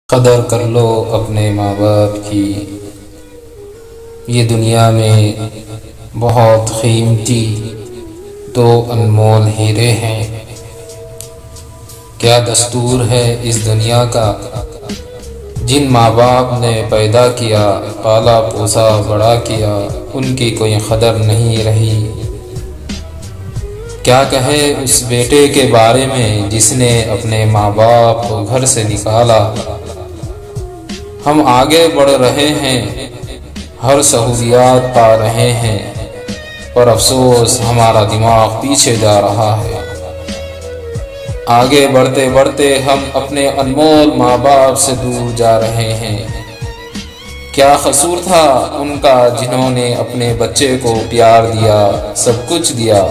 قدر کر لو اپنے ماں باپ کی، یہ دنیا میں بہت قیمتی دو انمول ہیرے ہیں۔ کیا دستور ہے اس دنیا کا، جن ماں باپ نے پیدا کیا، پالا پوسا بڑا کیا، ان کی کوئی قدر نہیں رہی۔ کیا کہے اس بیٹے کے بارے میں جس نے اپنے ماں باپ کو گھر سے نکالا۔ ہم آگے بڑھ رہے ہیں، ہر سہولیات پا رہے ہیں، پر افسوس ہمارا دماغ پیچھے جا رہا ہے۔ آگے بڑھتے بڑھتے ہم اپنے انمول ماں باپ سے دور جا رہے ہیں۔ کیا قصور تھا ان کا جنہوں نے اپنے بچے کو پیار دیا، سب کچھ دیا،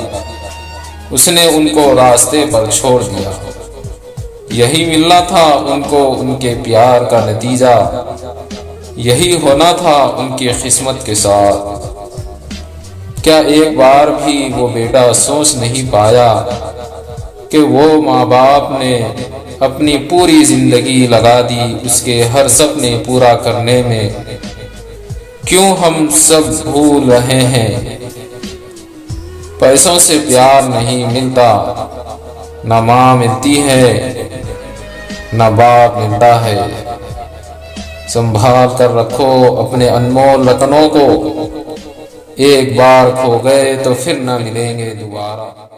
اس نے ان کو راستے پر چھوڑ دیا۔ یہی ملنا تھا ان کو ان کے پیار کا نتیجہ، یہی ہونا تھا ان کی قسمت کے ساتھ۔ کیا ایک بار بھی وہ بیٹا سوچ نہیں پایا کہ وہ ماں باپ نے اپنی پوری زندگی لگا دی اس کے ہر سپنے پورا کرنے میں؟ کیوں ہم سب بھول رہے ہیں؟ پیسوں سے پیار نہیں ملتا، نہ ماں ملتی ہے، نہ باپ ملتا ہے۔ سنبھال کر رکھو اپنے انمول رتنوں کو، ایک بار کھو گئے تو پھر نہ ملیں گے دوبارہ۔